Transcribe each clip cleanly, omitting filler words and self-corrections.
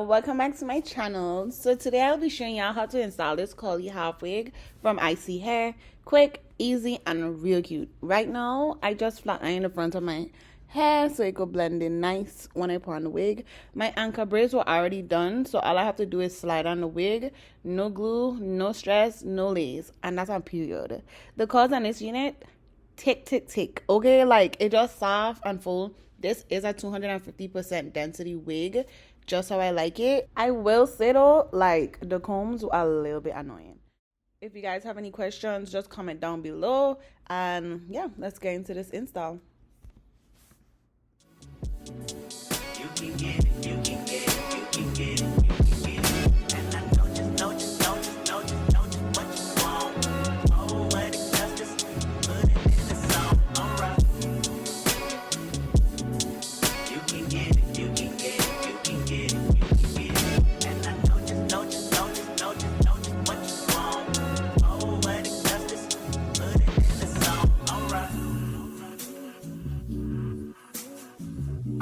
y'all, welcome back to my channel. So today I'll be showing y'all how to install this curly half wig from ISEE hair. Quick, easy, and real cute. Right now I just flat iron the front of my hair so it could blend in nice when I put on the wig. My anchor braids were already done, so all I have to do is slide on the wig. No glue, no stress, no lace, and that's on period. The curls on this unit, tick, okay? Like, it just soft and full. This is a 250% density wig, just how I like it. I will say though, like, the combs are a little bit annoying. If you guys have any questions, just comment down below. And yeah, let's get into this install. You can get it, you can get it, you can get it, you can get it. And I know just what you want. Oh, what it does, just put it in the song. Alright. You can get it, you can get it, you can get it, you can get it. And I know just what you want. Oh, what it does, just put it in the song. Alright.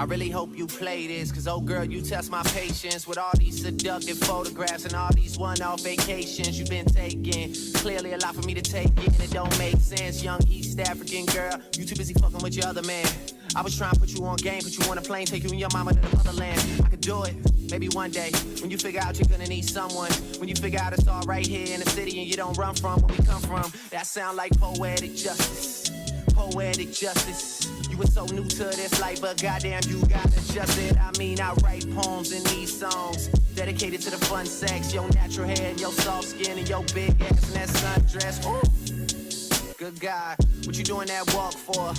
I really hope you play this, cause oh girl, you test my patience with all these seductive photographs and all these one-off vacations you've been taking. Clearly a lot for me to take in, it don't make sense. Young East African girl, you too busy fucking with your other man. I was trying to put you on game, put you on a plane, take you and your mama to the motherland. I could do it, maybe one day, when you figure out you're gonna need someone. When you figure out it's all right here in the city and you don't run from where we come from. That sound like poetic justice, poetic justice. You were so new to this life, but goddamn, you got adjusted. I mean, I write poems in these songs dedicated to the fun sex, your natural hair and your soft skin and your big ass and that sundress. Ooh. Good God, what you doing that walk for?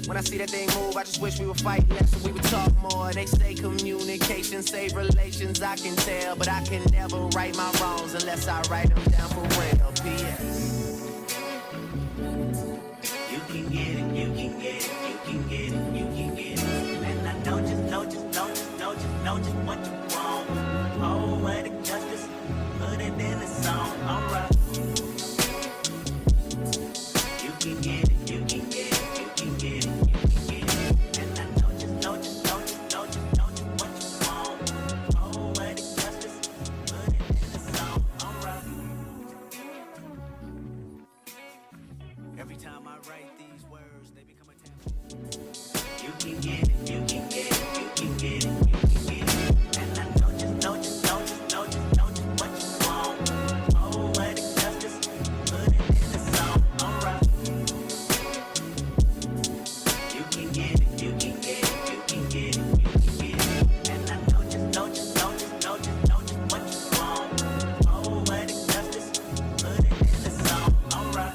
When I see that thing move, I just wish we would fight less and we would talk more. They say communication save relations, I can tell, but I can never right my wrongs unless I write them down for real. P.S. You can get it, you can get it, you can get it, you can get it. And I know just what you want. Oh, what it does, just put it in the song. Alright. You can get it, you can get it, you can get it, you can get it. And I know just what you want. Oh, what it does, just put it in the song. Alright. Every time I write these words, they become a taboo. You can get it, you can get it, you can get it, you can get it. And I know just what you want. Oh, what it does, just put it in the song. Alright. You can get it, you can get it, you can get it, you can get it. And I know just what you want. Oh, what it does, just put it in the song. Alright.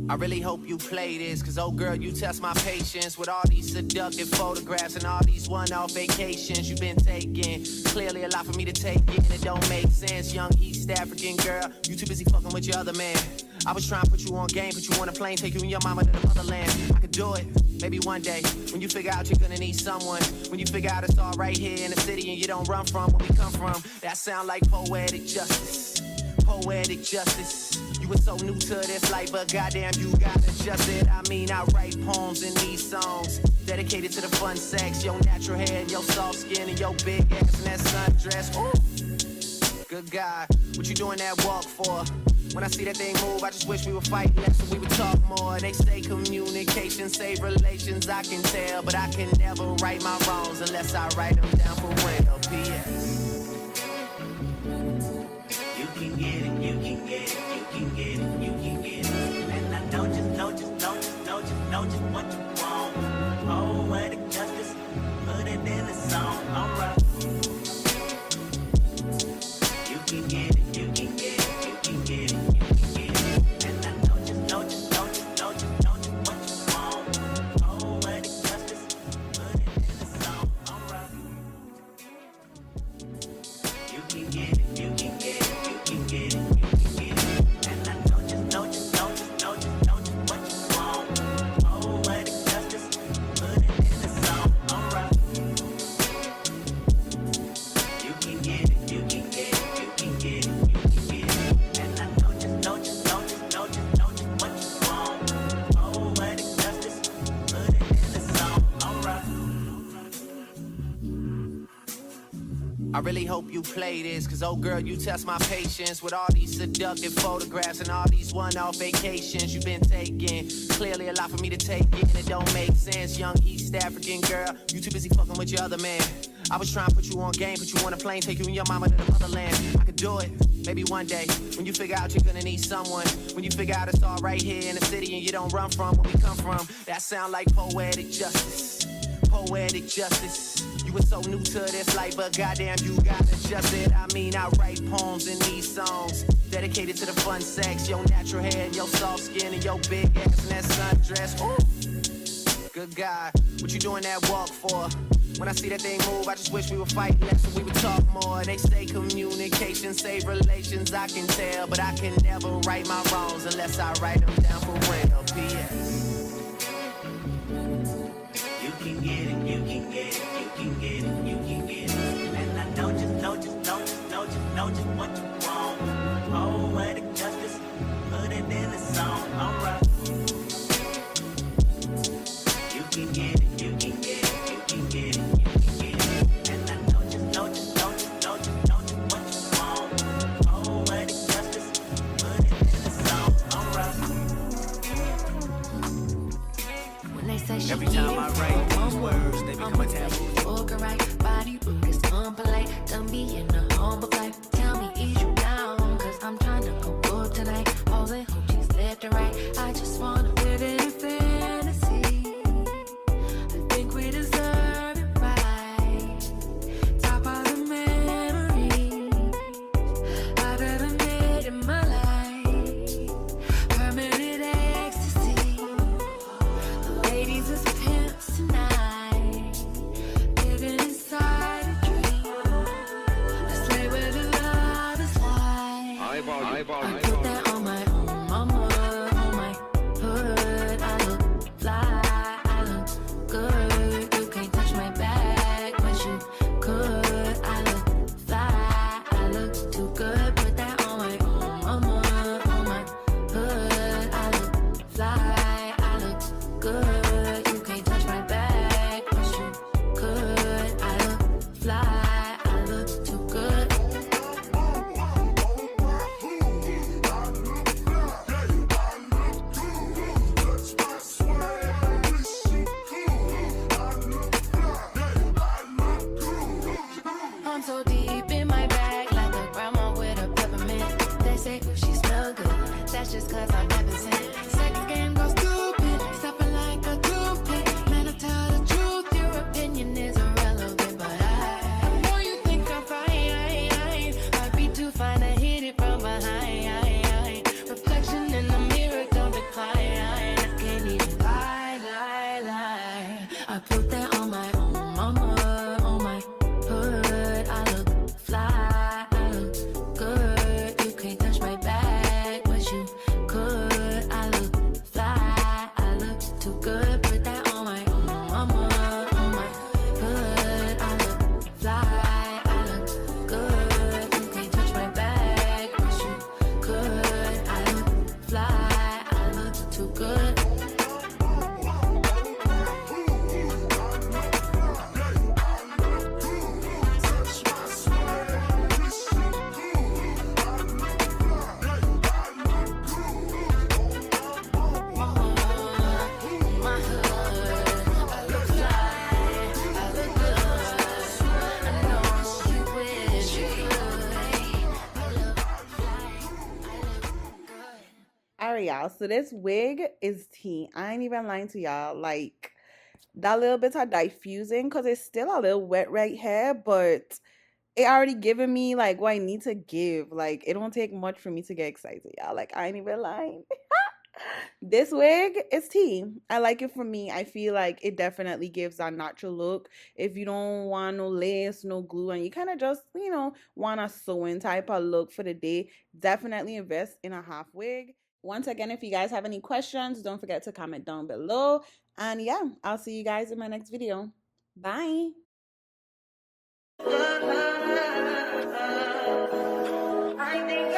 I really hope you play this, cause oh girl, you test my patience with all these seductive photographs and all these one-off vacations you've been taking. Clearly a lot for me to take in, it don't make sense. Young East African girl, you too busy fucking with your other man. I was trying to put you on game, put you on a plane, take you and your mama to the motherland. I could do it, maybe one day, when you figure out you're gonna need someone. When you figure out it's all right here in the city and you don't run from where we come from. That sound like poetic justice, poetic justice. You were so new to this life, but goddamn, you got adjusted. I mean, I write poems in these songs dedicated to the fun sex, your natural hair and your soft skin and your big ass and that sundress. Ooh. Good God, what you doing that walk for? When I see that thing move, I just wish we would fight less and we would talk more. They say communication save relations, I can tell, but I can never right my wrongs unless I write them down for real. P.S. You can get it, you can get it, you can get it, you can get it. And I know just what you want. Oh, what it does, just put it in the song. Alright. You can get it, you can get it, you can get it, you can get it. And I know just what you want. Oh, what it does, just put it in the song. Alright. You can get it, you can get it, you can get it, you can get it. And I know just what you want. Oh, what it does, just put it in the song. Alright. You can get it, you can get it, you can get it. you play this, cause oh girl, you test my patience with all these seductive photographs and all these one-off vacations you've been taking. Clearly a lot for me to take in, it don't make sense. Young East African girl, you too busy fucking with your other man. I was trying to put you on game, put you on a plane, take you and your mama to the motherland. I could do it, maybe one day, when you figure out you're gonna need someone, when you figure out it's all right here in the city and you don't run from where we come from. That sound like poetic justice, poetic justice. You were so new to this life, but goddamn, you got adjusted. I mean, I write poems in these songs dedicated to the fun sex, your natural hair and your soft skin and your big ass and that sundress. Ooh, good God, what you doing that walk for? When I see that thing move, I just wish we would fight less and we would talk more. They say communication save relations, I can tell, but I can never right my wrongs unless I write them down for real. P.S. You can get it, you can get it, you can get it, you can get it. And I know just what you want. Poetic justice, put it in a song, alright. You can get it, you can get it, you can get it, you can get it. And I know just what you want. Poetic justice, put it in a song, alright. When they say she every time I write these words, they become a taboo. Walk right, body rude is unpolite. Done be in a humble life. Tell me, is you down? Cause I'm trying to go up tonight. All in hoochies left and right. I just wanna live in a fantasy. I think we deserve it right. Top of the memories I've ever made in my life. Permanent ecstasy. The ladies is pimps tonight. Living inside a dream. Let's play where the love is like. I put that on my own mama, on my hood. I look fly, I look good. You can't touch my back, but you could. I look fly, I look too good. Put that on my own mama, on my hood. I look fly, I look good. You can't touch my back, but you could. I look fly, I look too good. I'm so deep in my bag, like a grandma with a peppermint. They say, oh, she smell good. That's just cause I'm never sent. Sex game goes stupid, stopping like a toothpick. Man, I tell the truth, your opinion is irrelevant. But I know you think I'm fine. I'd be too fine to hit it from behind. Reflection in the mirror, don't decline. I can't even lie. I put that on my own mama, on my hood. I look fly, I look good. You can't touch my back, but you could. I look fly, I look too good. Put that on my own mama, on my hood. I look fly, I look good. You can't touch my back, but you could. I look fly, I look too good. My hood, I look fly, I look good. I know you wish you could. I look fly, I look good. All right, y'all. So this wig is tea. I ain't even lying to y'all. Like, that little bit of diffusing because it's still a little wet right here, but it already given me like what I need to give. Like, it don't take much for me to get excited, y'all. Like, I ain't even lying. This wig is tea. I like it for me. I feel like it definitely gives a natural look. If you don't want no lace, no glue, and you kind of just, want a sewing type of look for the day, definitely invest in a half wig. Once again, if you guys have any questions, don't forget to comment down below. And yeah, I'll see you guys in my next video. Bye. I think